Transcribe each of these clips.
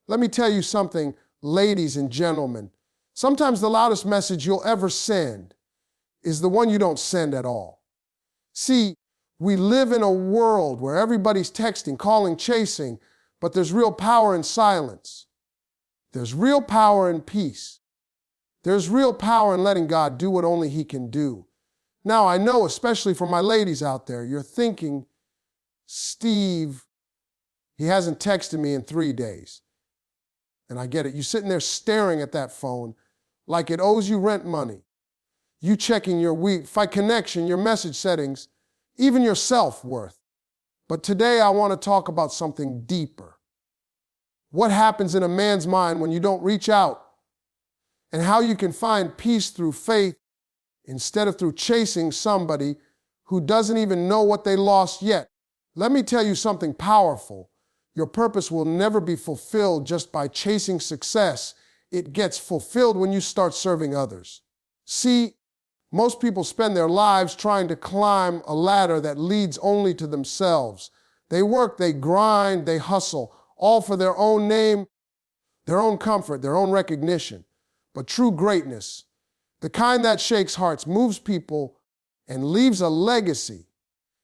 Let me tell you something, ladies and gentlemen. Sometimes the loudest message you'll ever send is the one you don't send at all. See, we live in a world where everybody's texting, calling, chasing, but there's real power in silence. There's real power in peace. There's real power in letting God do what only He can do. Now, I know, especially for my ladies out there, you're thinking, Steve, he hasn't texted me in 3 days. And I get it. You're sitting there staring at that phone like it owes you rent money. You checking your Wi-Fi connection, your message settings, even your self-worth. But today I want to talk about something deeper. What happens in a man's mind when you don't reach out, and how you can find peace through faith instead of through chasing somebody who doesn't even know what they lost yet. Let me tell you something powerful. Your purpose will never be fulfilled just by chasing success. It gets fulfilled when you start serving others. See, most people spend their lives trying to climb a ladder that leads only to themselves. They work, they grind, they hustle, all for their own name, their own comfort, their own recognition. But true greatness, the kind that shakes hearts, moves people, and leaves a legacy,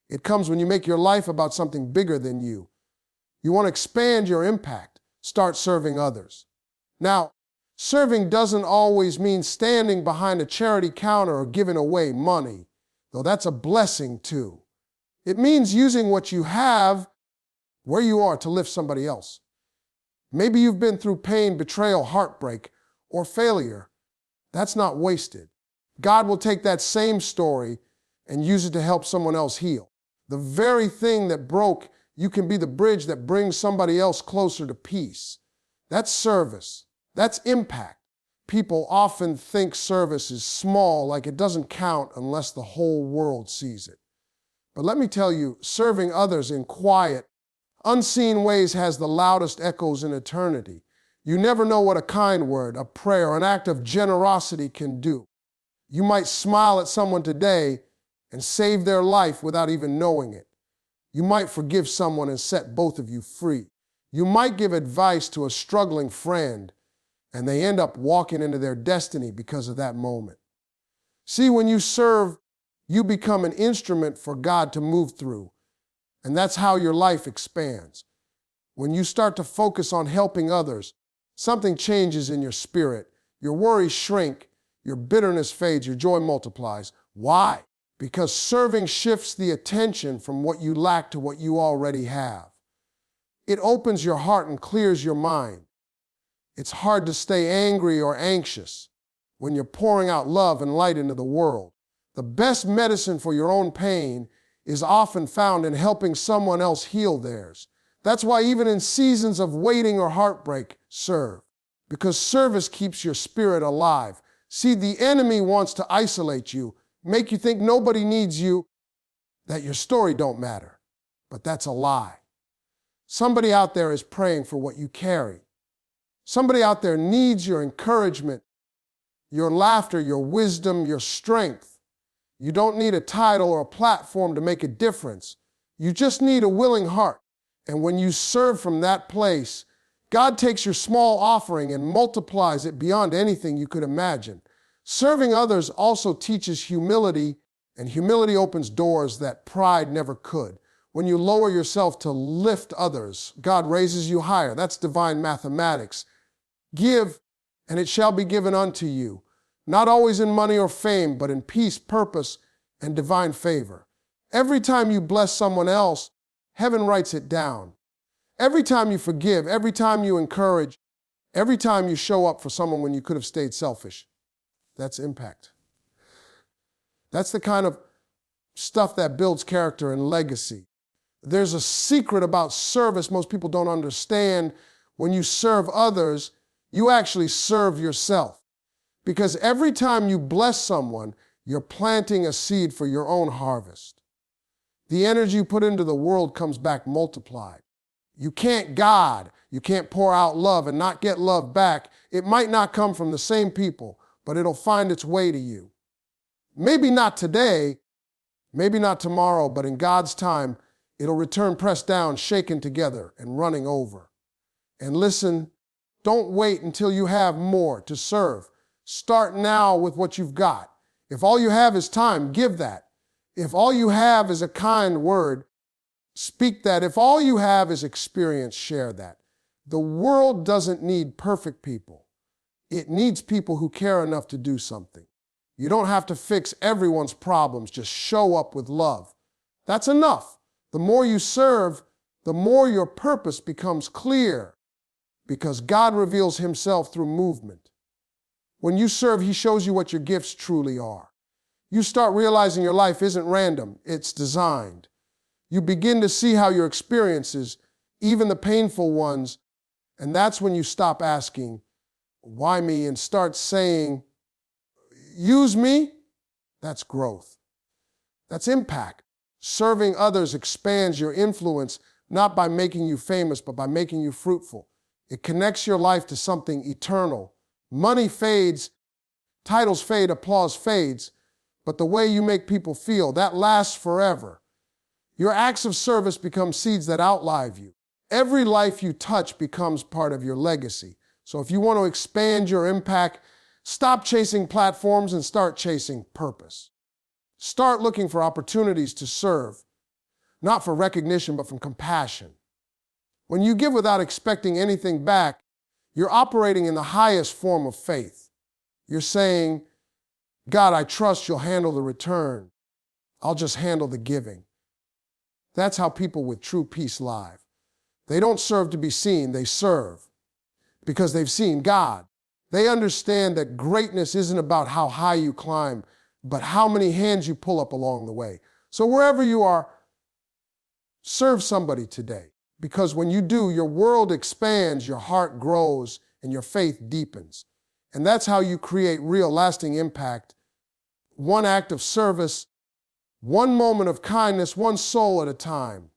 it comes when you make your life about something bigger than you. You want to expand your impact, start serving others. Now, serving doesn't always mean standing behind a charity counter or giving away money, though that's a blessing too. It means using what you have where you are to lift somebody else. Maybe you've been through pain, betrayal, heartbreak, or failure. That's not wasted. God will take that same story and use it to help someone else heal. The very thing that broke, you can be the bridge that brings somebody else closer to peace. That's service. That's impact. People often think service is small, like it doesn't count unless the whole world sees it. But let me tell you, serving others in quiet, unseen ways has the loudest echoes in eternity. You never know what a kind word, a prayer, an act of generosity can do. You might smile at someone today and save their life without even knowing it. You might forgive someone and set both of you free. You might give advice to a struggling friend, and they end up walking into their destiny because of that moment. See, when you serve, you become an instrument for God to move through, and that's how your life expands. When you start to focus on helping others, something changes in your spirit. Your worries shrink, your bitterness fades, your joy multiplies. Why? Because serving shifts the attention from what you lack to what you already have. It opens your heart and clears your mind. It's hard to stay angry or anxious when you're pouring out love and light into the world. The best medicine for your own pain is often found in helping someone else heal theirs. That's why even in seasons of waiting or heartbreak, serve. Because service keeps your spirit alive. See, the enemy wants to isolate you, make you think nobody needs you, that your story don't matter. But that's a lie. Somebody out there is praying for what you carry. Somebody out there needs your encouragement, your laughter, your wisdom, your strength. You don't need a title or a platform to make a difference. You just need a willing heart. And when you serve from that place, God takes your small offering and multiplies it beyond anything you could imagine. Serving others also teaches humility, and humility opens doors that pride never could. When you lower yourself to lift others, God raises you higher. That's divine mathematics. Give, and it shall be given unto you. Not always in money or fame, but in peace, purpose, and divine favor. Every time you bless someone else, heaven writes it down. Every time you forgive, every time you encourage, every time you show up for someone when you could have stayed selfish, that's impact. That's the kind of stuff that builds character and legacy. There's a secret about service most people don't understand. When you serve others, you actually serve yourself. Because every time you bless someone, you're planting a seed for your own harvest. The energy you put into the world comes back multiplied. You can't pour out love and not get love back. It might not come from the same people, but it'll find its way to you. Maybe not today, maybe not tomorrow, but in God's time, it'll return pressed down, shaken together, and running over. And listen, Don't wait until you have more to serve. Start now with what you've got. If all you have is time, give that. If all you have is a kind word, speak that. If all you have is experience, share that. The world doesn't need perfect people. It needs people who care enough to do something. You don't have to fix everyone's problems. Just show up with love. That's enough. The more you serve, the more your purpose becomes clear, because God reveals himself through movement. When you serve, he shows you what your gifts truly are. You start realizing your life isn't random, it's designed. You begin to see how your experiences, even the painful ones, and that's when you stop asking, why me, and start saying, use me. That's growth. That's impact. Serving others expands your influence, not by making you famous, but by making you fruitful. It connects your life to something eternal. Money fades, titles fade, applause fades, but the way you make people feel, that lasts forever. Your acts of service become seeds that outlive you. Every life you touch becomes part of your legacy. So if you want to expand your impact, stop chasing platforms and start chasing purpose. Start looking for opportunities to serve, not for recognition, but from compassion. When you give without expecting anything back, you're operating in the highest form of faith. You're saying, God, I trust you'll handle the return. I'll just handle the giving. That's how people with true peace live. They don't serve to be seen, they serve because they've seen God. They understand that greatness isn't about how high you climb, but how many hands you pull up along the way. So wherever you are, serve somebody today. Because when you do, your world expands, your heart grows, and your faith deepens. And that's how you create real, lasting impact. One act of service, one moment of kindness, one soul at a time.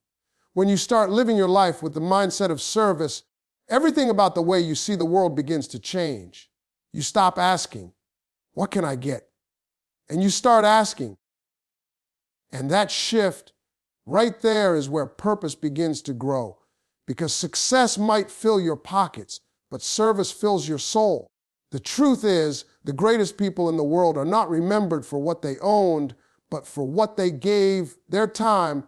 When you start living your life with the mindset of service, everything about the way you see the world begins to change. You stop asking, what can I get? And you start asking. And that shift right there is where purpose begins to grow. Because success might fill your pockets, but service fills your soul. The truth is, the greatest people in the world are not remembered for what they owned, but for what they gave, their time,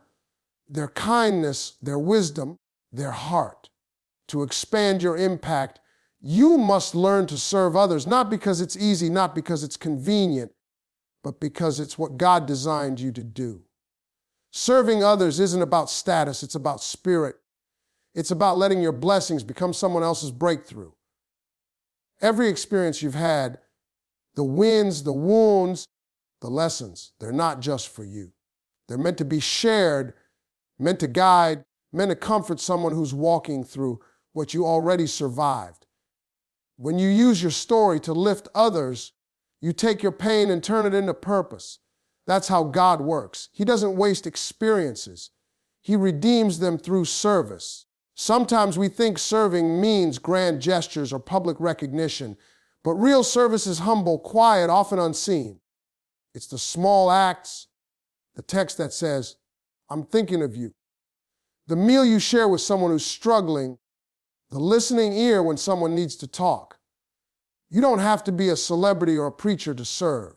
their kindness, their wisdom, their heart. To expand your impact, you must learn to serve others, not because it's easy, not because it's convenient, but because it's what God designed you to do. Serving others isn't about status, it's about spirit. It's about letting your blessings become someone else's breakthrough. Every experience you've had, the wins, the wounds, the lessons, they're not just for you. They're meant to be shared, meant to guide, meant to comfort someone who's walking through what you already survived. When you use your story to lift others, you take your pain and turn it into purpose. That's how God works. He doesn't waste experiences. He redeems them through service. Sometimes we think serving means grand gestures or public recognition, but real service is humble, quiet, often unseen. It's the small acts, the text that says, I'm thinking of you. The meal you share with someone who's struggling, the listening ear when someone needs to talk. You don't have to be a celebrity or a preacher to serve.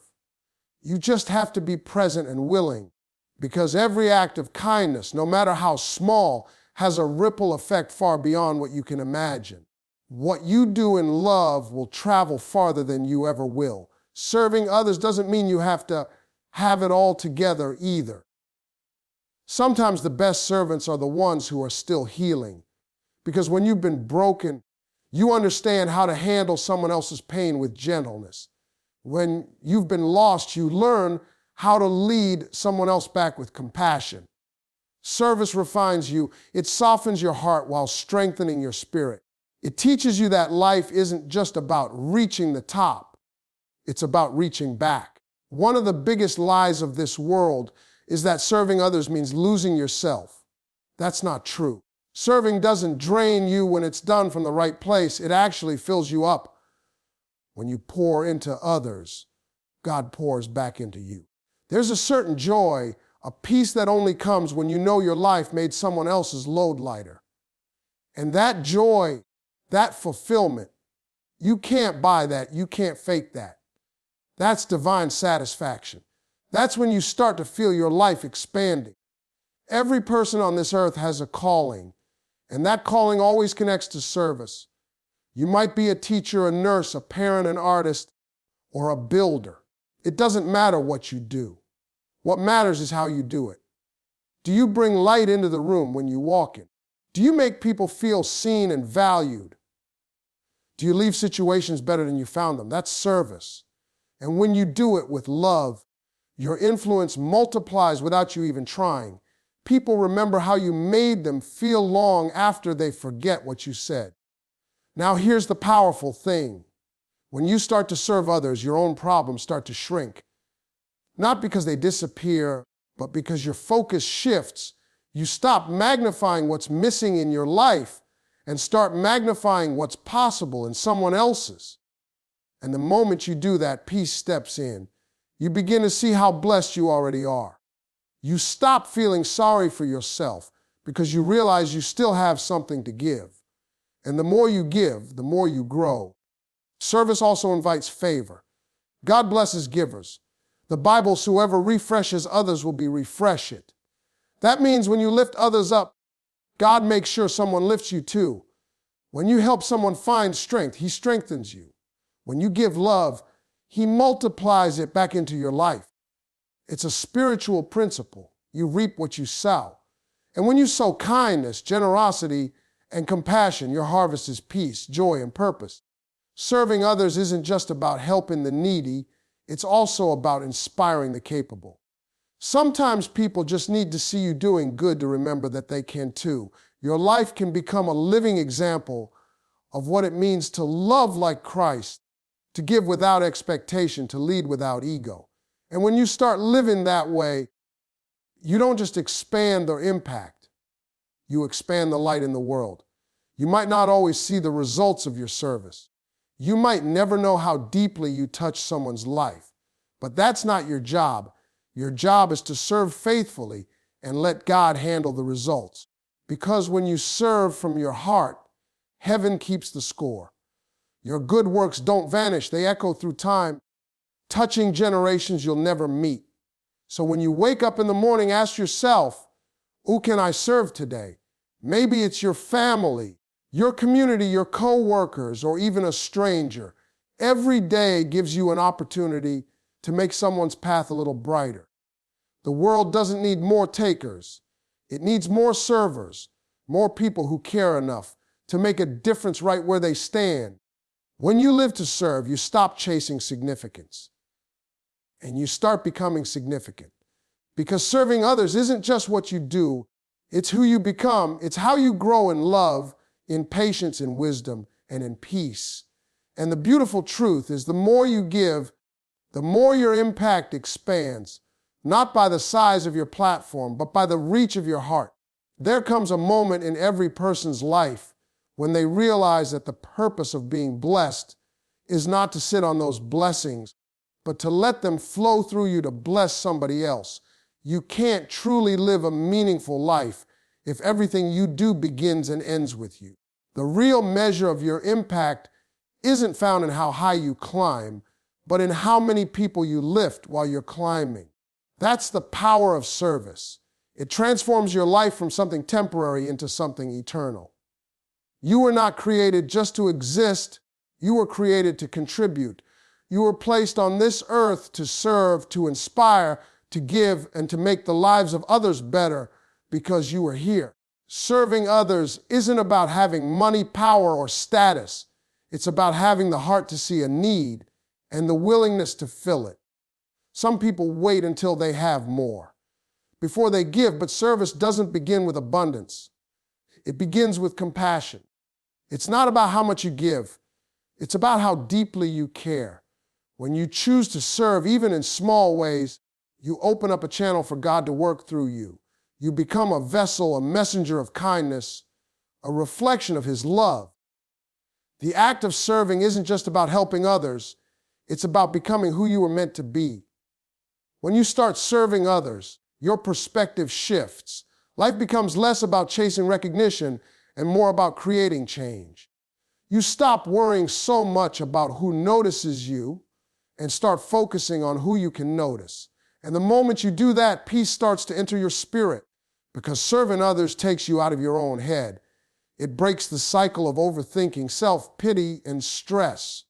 You just have to be present and willing, because every act of kindness, no matter how small, has a ripple effect far beyond what you can imagine. What you do in love will travel farther than you ever will. Serving others doesn't mean you have to have it all together either. Sometimes the best servants are the ones who are still healing, because when you've been broken, you understand how to handle someone else's pain with gentleness. When you've been lost, you learn how to lead someone else back with compassion. Service refines you. It softens your heart while strengthening your spirit. It teaches you that life isn't just about reaching the top. It's about reaching back. One of the biggest lies of this world is that serving others means losing yourself. That's not true. Serving doesn't drain you when it's done from the right place. It actually fills you up. When you pour into others, God pours back into you. There's a certain joy, a peace that only comes when you know your life made someone else's load lighter. And that joy, That fulfillment, you can't buy that. You can't fake that. That's divine satisfaction. That's when you start to feel your life expanding. Every person on this earth has a calling, and that calling always connects to service. You might be a teacher, a nurse, a parent, an artist, or a builder. It doesn't matter what you do. What matters is how you do it. Do you bring light into the room when you walk in? Do you make people feel seen and valued? Do you leave situations better than you found them? That's service. And when you do it with love, your influence multiplies without you even trying. People remember how you made them feel long after they forget what you said. Now here's the powerful thing. When you start to serve others, your own problems start to shrink. Not because they disappear, but because your focus shifts. You stop magnifying what's missing in your life and start magnifying what's possible in someone else's. And the moment you do that, peace steps in. You begin to see how blessed you already are. You stop feeling sorry for yourself because you realize you still have something to give. And the more you give, the more you grow. Service also invites favor. God blesses givers. The Bible says, whoever refreshes others will be refreshed. That means when you lift others up, God makes sure someone lifts you too. When you help someone find strength, He strengthens you. When you give love, He multiplies it back into your life. It's a spiritual principle. You reap what you sow. And when you sow kindness, generosity, and compassion, your harvest is peace, joy, and purpose. Serving others isn't just about helping the needy, it's also about inspiring the capable. Sometimes people just need to see you doing good to remember that they can too. Your life can become a living example of what it means to love like Christ, to give without expectation, to lead without ego. And when you start living that way, you don't just expand their impact, you expand the light in the world. You might not always see the results of your service. You might never know how deeply you touch someone's life, but that's not your job. Your job is to serve faithfully and let God handle the results. Because when you serve from your heart, heaven keeps the score. Your good works don't vanish. They echo through time, touching generations you'll never meet. So when you wake up in the morning, ask yourself, who can I serve today? Maybe it's your family, your community, your co-workers, or even a stranger. Every day gives you an opportunity to make someone's path a little brighter. The world doesn't need more takers. It needs more servers, more people who care enough to make a difference right where they stand. When you live to serve, you stop chasing significance and you start becoming significant. Because serving others isn't just what you do, it's who you become. It's how you grow in love, in patience, in wisdom, and in peace. And the beautiful truth is the more you give, the more your impact expands, not by the size of your platform, but by the reach of your heart. There comes a moment in every person's life when they realize that the purpose of being blessed is not to sit on those blessings, but to let them flow through you to bless somebody else. You can't truly live a meaningful life if everything you do begins and ends with you. The real measure of your impact isn't found in how high you climb, but in how many people you lift while you're climbing. That's the power of service. It transforms your life from something temporary into something eternal. You were not created just to exist. You were created to contribute. You were placed on this earth to serve, to inspire, to give, and to make the lives of others better because you were here. Serving others isn't about having money, power, or status. It's about having the heart to see a need and the willingness to fill it. Some people wait until they have more before they give, but service doesn't begin with abundance. It begins with compassion. It's not about how much you give. It's about how deeply you care. When you choose to serve, even in small ways, you open up a channel for God to work through you. You become a vessel, a messenger of kindness, a reflection of His love. The act of serving isn't just about helping others. It's about becoming who you were meant to be. When you start serving others, your perspective shifts. Life becomes less about chasing recognition and more about creating change. You stop worrying so much about who notices you and start focusing on who you can notice. And the moment you do that, peace starts to enter your spirit, because serving others takes you out of your own head. It breaks the cycle of overthinking, self-pity, and stress.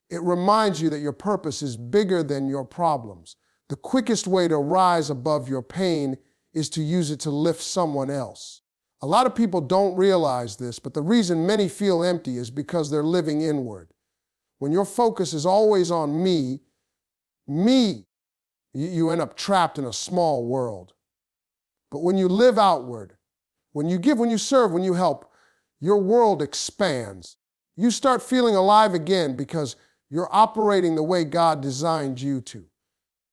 It reminds you that your purpose is bigger than your problems. The quickest way to rise above your pain is to use it to lift someone else. A lot of people don't realize this, but the reason many feel empty is because they're living inward. When your focus is always on me, you end up trapped in a small world. But when you live outward, when you give, when you serve, when you help, your world expands. You start feeling alive again because you're operating the way God designed you to.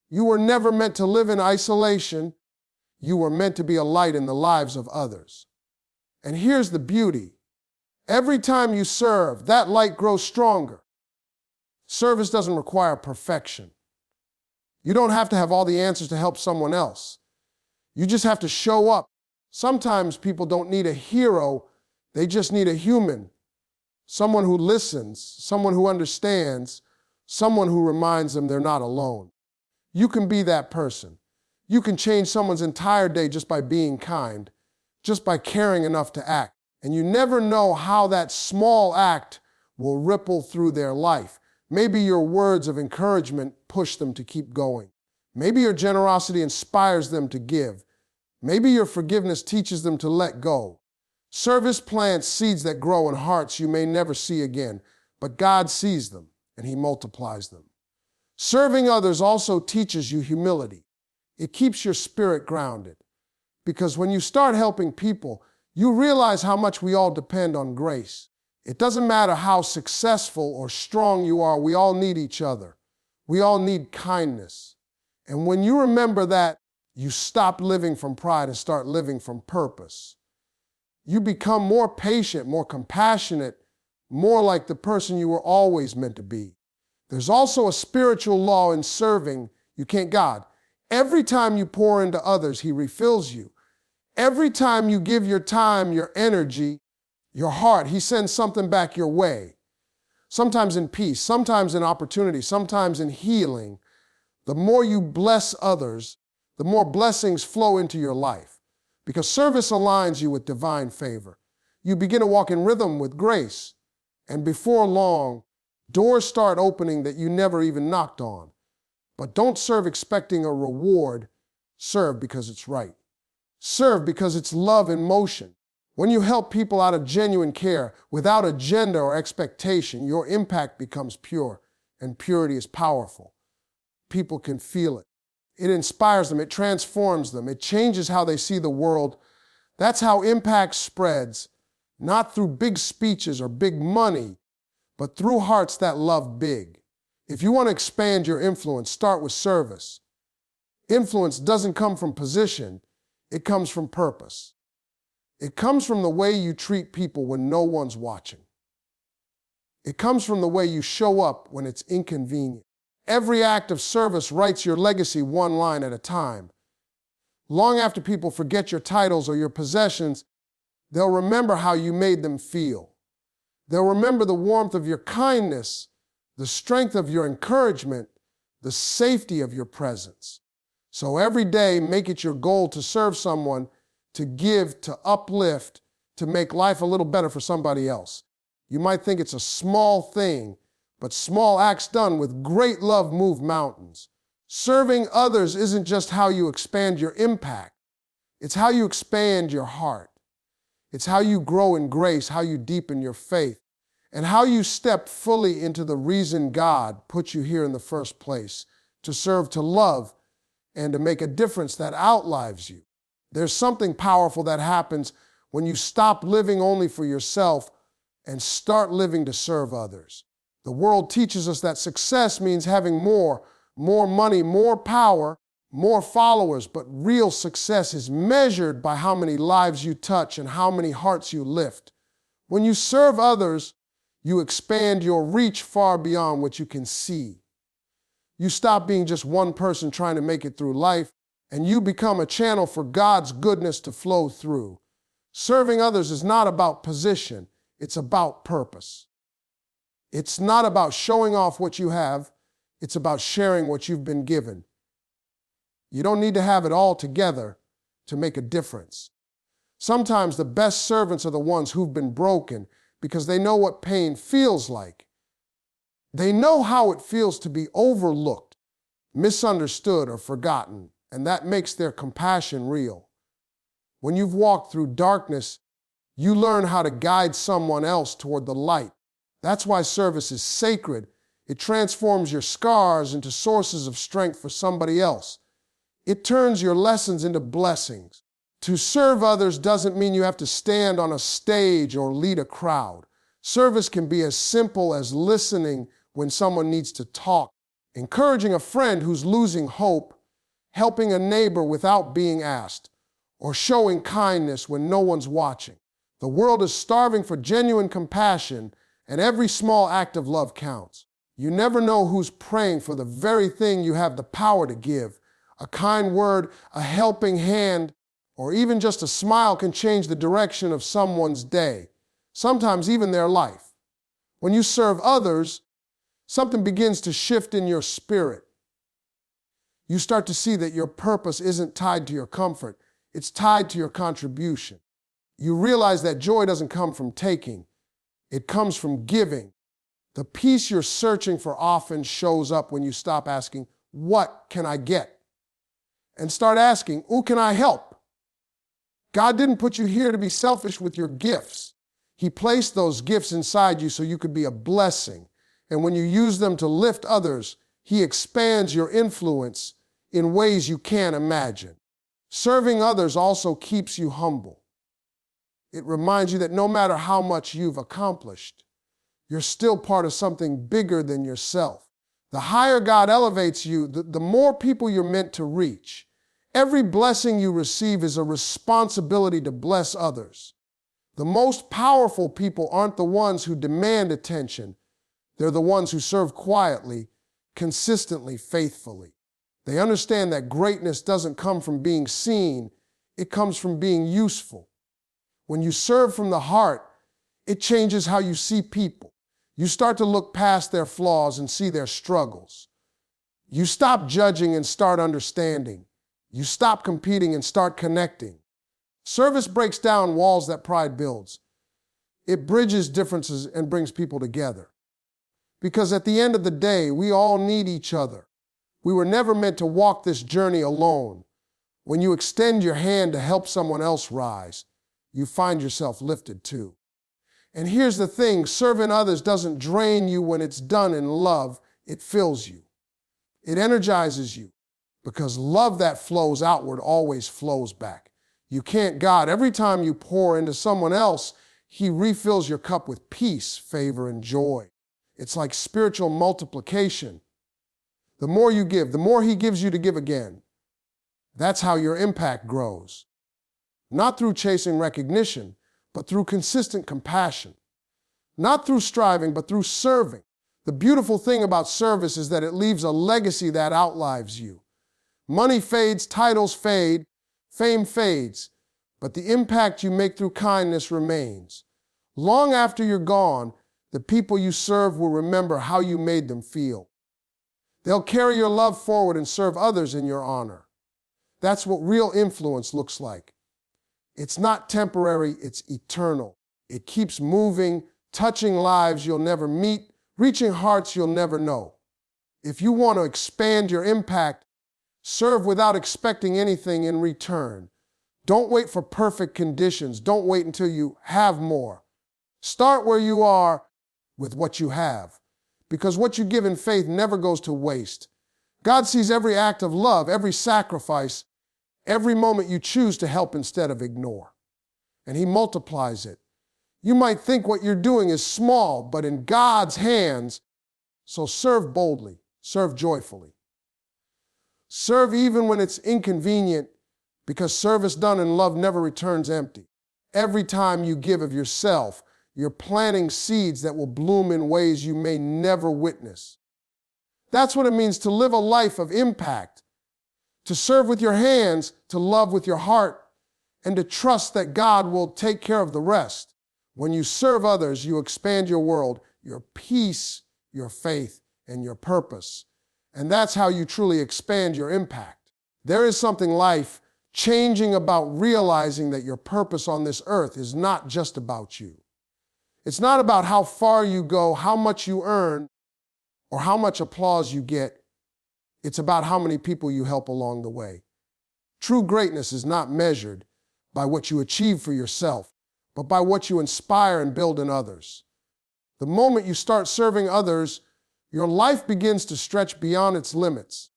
You were never meant to live in isolation. You were meant to be a light in the lives of others. And here's the beauty. Every time you serve, that light grows stronger. Service doesn't require perfection. You don't have to have all the answers to help someone else. You just have to show up. Sometimes people don't need a hero, they just need a human. Someone who listens, someone who understands, someone who reminds them they're not alone. You can be that person. You can change someone's entire day just by being kind, just by caring enough to act. And you never know how that small act will ripple through their life. Maybe your words of encouragement push them to keep going. Maybe your generosity inspires them to give. Maybe your forgiveness teaches them to let go. Service plants seeds that grow in hearts you may never see again, but God sees them and He multiplies them. Serving others also teaches you humility. It keeps your spirit grounded, because when you start helping people, you realize how much we all depend on grace. It doesn't matter how successful or strong you are, we all need each other. We all need kindness. And when you remember that, you stop living from pride and start living from purpose. You become more patient, more compassionate, more like the person you were always meant to be. There's also a spiritual law in serving. God. Every time you pour into others, He refills you. Every time you give your time, your energy, your heart, He sends something back your way. Sometimes in peace, sometimes in opportunity, sometimes in healing. The more you bless others, the more blessings flow into your life, because service aligns you with divine favor. You begin to walk in rhythm with grace, and before long, doors start opening that you never even knocked on. But don't serve expecting a reward. Serve because it's right. Serve because it's love in motion. When you help people out of genuine care, without agenda or expectation, your impact becomes pure, and purity is powerful. People can feel it. It inspires them, it transforms them, it changes how they see the world. That's how impact spreads, not through big speeches or big money, but through hearts that love big. If you want to expand your influence, start with service. Influence doesn't come from position, it comes from purpose. It comes from the way you treat people when no one's watching. It comes from the way you show up when it's inconvenient. Every act of service writes your legacy one line at a time. Long after people forget your titles or your possessions, they'll remember how you made them feel. They'll remember the warmth of your kindness, the strength of your encouragement, the safety of your presence. So every day, make it your goal to serve someone, to give, to uplift, to make life a little better for somebody else. You might think it's a small thing, but small acts done with great love move mountains. Serving others isn't just how you expand your impact. It's how you expand your heart. It's how you grow in grace, how you deepen your faith, and how you step fully into the reason God put you here in the first place, to serve, to love, and to make a difference that outlives you. There's something powerful that happens when you stop living only for yourself and start living to serve others. The world teaches us that success means having more money, more power, more followers, but real success is measured by how many lives you touch and how many hearts you lift. When you serve others, you expand your reach far beyond what you can see. You stop being just one person trying to make it through life, and you become a channel for God's goodness to flow through. Serving others is not about position, it's about purpose. It's not about showing off what you have. It's about sharing what you've been given. You don't need to have it all together to make a difference. Sometimes the best servants are the ones who've been broken because they know what pain feels like. They know how it feels to be overlooked, misunderstood, or forgotten, and that makes their compassion real. When you've walked through darkness, you learn how to guide someone else toward the light. That's why service is sacred. It transforms your scars into sources of strength for somebody else. It turns your lessons into blessings. To serve others doesn't mean you have to stand on a stage or lead a crowd. Service can be as simple as listening when someone needs to talk, encouraging a friend who's losing hope, helping a neighbor without being asked, or showing kindness when no one's watching. The world is starving for genuine compassion, and every small act of love counts. You never know who's praying for the very thing you have the power to give. A kind word, a helping hand, or even just a smile can change the direction of someone's day, sometimes even their life. When you serve others, something begins to shift in your spirit. You start to see that your purpose isn't tied to your comfort, it's tied to your contribution. You realize that joy doesn't come from taking, it comes from giving. The peace you're searching for often shows up when you stop asking, "What can I get?" and start asking, "Who can I help?" God didn't put you here to be selfish with your gifts. He placed those gifts inside you so you could be a blessing. And when you use them to lift others, He expands your influence in ways you can't imagine. Serving others also keeps you humble. It reminds you that no matter how much you've accomplished, you're still part of something bigger than yourself. The higher God elevates you, the more people you're meant to reach. Every blessing you receive is a responsibility to bless others. The most powerful people aren't the ones who demand attention. They're the ones who serve quietly, consistently, faithfully. They understand that greatness doesn't come from being seen, it comes from being useful. When you serve from the heart, it changes how you see people. You start to look past their flaws and see their struggles. You stop judging and start understanding. You stop competing and start connecting. Service breaks down walls that pride builds. It bridges differences and brings people together. Because at the end of the day, we all need each other. We were never meant to walk this journey alone. When you extend your hand to help someone else rise, you find yourself lifted too. And here's the thing, serving others doesn't drain you when it's done in love, it fills you. It energizes you, because love that flows outward always flows back. You can't God. Every time you pour into someone else, He refills your cup with peace, favor, and joy. It's like spiritual multiplication. The more you give, the more He gives you to give again. That's how your impact grows. Not through chasing recognition, but through consistent compassion. Not through striving, but through serving. The beautiful thing about service is that it leaves a legacy that outlives you. Money fades, titles fade, fame fades, but the impact you make through kindness remains. Long after you're gone, the people you serve will remember how you made them feel. They'll carry your love forward and serve others in your honor. That's what real influence looks like. It's not temporary, it's eternal. It keeps moving, touching lives you'll never meet, reaching hearts you'll never know. If you want to expand your impact, serve without expecting anything in return. Don't wait for perfect conditions. Don't wait until you have more. Start where you are with what you have, because what you give in faith never goes to waste. God sees every act of love, every sacrifice, every moment you choose to help instead of ignore, and He multiplies it. You might think what you're doing is small, but in God's hands, so serve boldly, serve joyfully. Serve even when it's inconvenient, because service done in love never returns empty. Every time you give of yourself, you're planting seeds that will bloom in ways you may never witness. That's what it means to live a life of impact, to serve with your hands, to love with your heart, and to trust that God will take care of the rest. When you serve others, you expand your world, your peace, your faith, and your purpose. And that's how you truly expand your impact. There is something life-changing about realizing that your purpose on this earth is not just about you. It's not about how far you go, how much you earn, or how much applause you get. It's about how many people you help along the way. True greatness is not measured by what you achieve for yourself, but by what you inspire and build in others. The moment you start serving others, your life begins to stretch beyond its limits.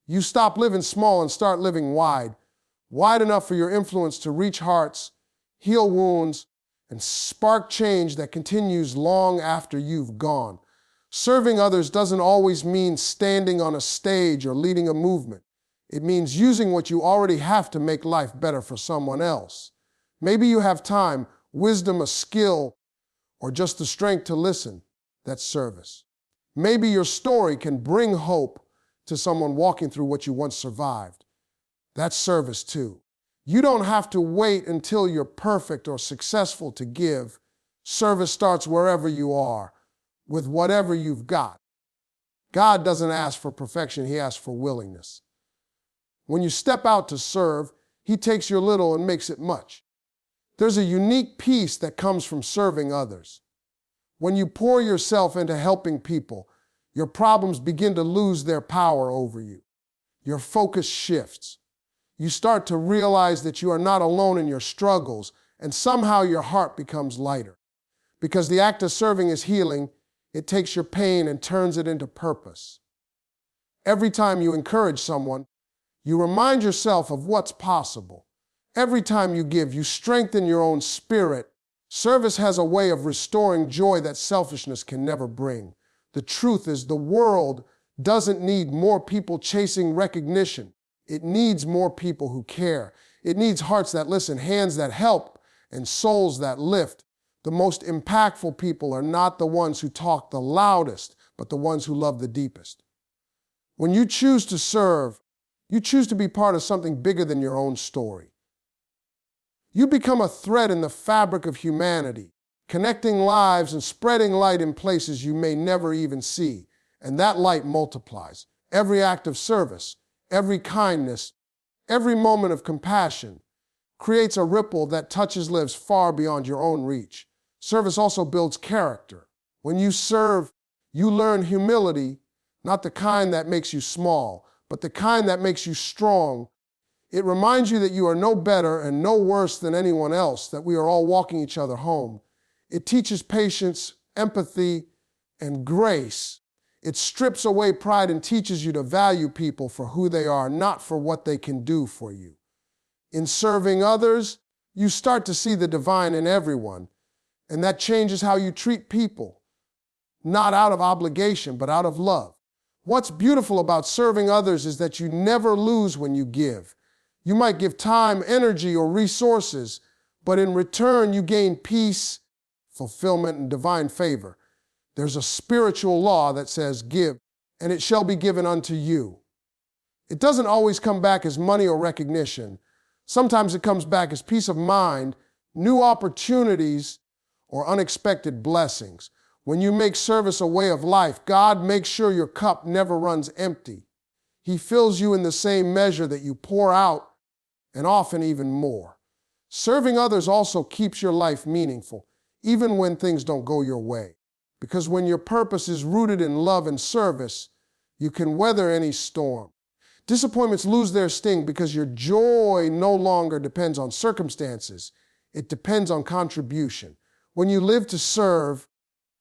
You stop living small and start living wide, wide enough for your influence to reach hearts, heal wounds, and spark change that continues long after you've gone. Serving others doesn't always mean standing on a stage or leading a movement. It means using what you already have to make life better for someone else. Maybe you have time, wisdom, a skill, or just the strength to listen. That's service. Maybe your story can bring hope to someone walking through what you once survived. That's service too. You don't have to wait until you're perfect or successful to give. Service starts wherever you are, with whatever you've got. God doesn't ask for perfection, He asks for willingness. When you step out to serve, He takes your little and makes it much. There's a unique peace that comes from serving others. When you pour yourself into helping people, your problems begin to lose their power over you. Your focus shifts. You start to realize that you are not alone in your struggles, and somehow your heart becomes lighter. Because the act of serving is healing, it takes your pain and turns it into purpose. Every time you encourage someone, you remind yourself of what's possible. Every time you give, you strengthen your own spirit. Service has a way of restoring joy that selfishness can never bring. The truth is, the world doesn't need more people chasing recognition. It needs more people who care. It needs hearts that listen, hands that help, and souls that lift. The most impactful people are not the ones who talk the loudest, but the ones who love the deepest. When you choose to serve, you choose to be part of something bigger than your own story. You become a thread in the fabric of humanity, connecting lives and spreading light in places you may never even see. And that light multiplies. Every act of service, every kindness, every moment of compassion creates a ripple that touches lives far beyond your own reach. Service also builds character. When you serve, you learn humility, not the kind that makes you small, but the kind that makes you strong. It reminds you that you are no better and no worse than anyone else, that we are all walking each other home. It teaches patience, empathy, and grace. It strips away pride and teaches you to value people for who they are, not for what they can do for you. In serving others, you start to see the divine in everyone, and that changes how you treat people, not out of obligation, but out of love. What's beautiful about serving others is that you never lose when you give. You might give time, energy, or resources, but in return you gain peace, fulfillment, and divine favor. There's a spiritual law that says, give, and it shall be given unto you. It doesn't always come back as money or recognition. Sometimes it comes back as peace of mind, new opportunities, or unexpected blessings. When you make service a way of life, God makes sure your cup never runs empty. He fills you in the same measure that you pour out, and often even more. Serving others also keeps your life meaningful, even when things don't go your way. Because when your purpose is rooted in love and service, you can weather any storm. Disappointments lose their sting because your joy no longer depends on circumstances. It depends on contribution. When you live to serve,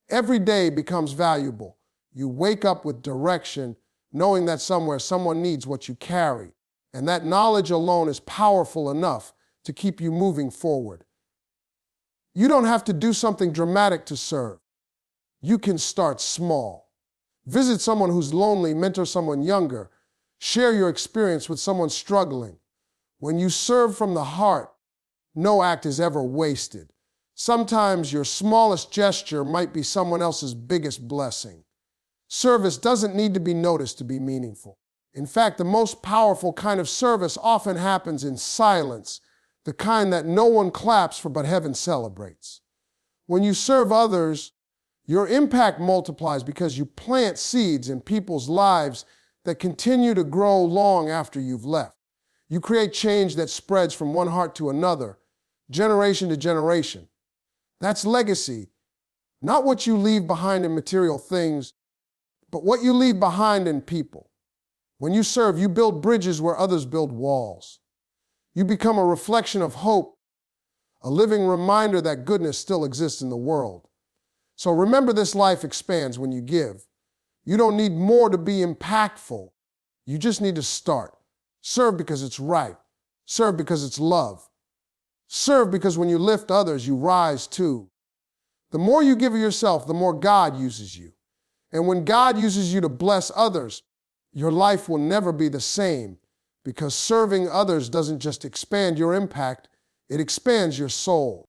every day becomes valuable. You wake up with direction, knowing that somewhere someone needs what you carry. And that knowledge alone is powerful enough to keep you moving forward. You don't have to do something dramatic to serve. You can start small. Visit someone who's lonely, mentor someone younger, share your experience with someone struggling. When you serve from the heart, no act is ever wasted. Sometimes your smallest gesture might be someone else's biggest blessing. Service doesn't need to be noticed to be meaningful. In fact, the most powerful kind of service often happens in silence, the kind that no one claps for but heaven celebrates. When you serve others, Your impact multiplies because you plant seeds in people's lives that continue to grow long after you've left. You create change that spreads from one heart to another, generation to generation. That's legacy, not what you leave behind in material things, but what you leave behind in people. When you serve, you build bridges where others build walls. You become a reflection of hope, a living reminder that goodness still exists in the world. So remember, this life expands when you give. You don't need more to be impactful. You just need to start. Serve because it's right. Serve because it's love. Serve because when you lift others, you rise too. The more you give of yourself, the more God uses you. And when God uses you to bless others, your life will never be the same, because serving others doesn't just expand your impact, it expands your soul.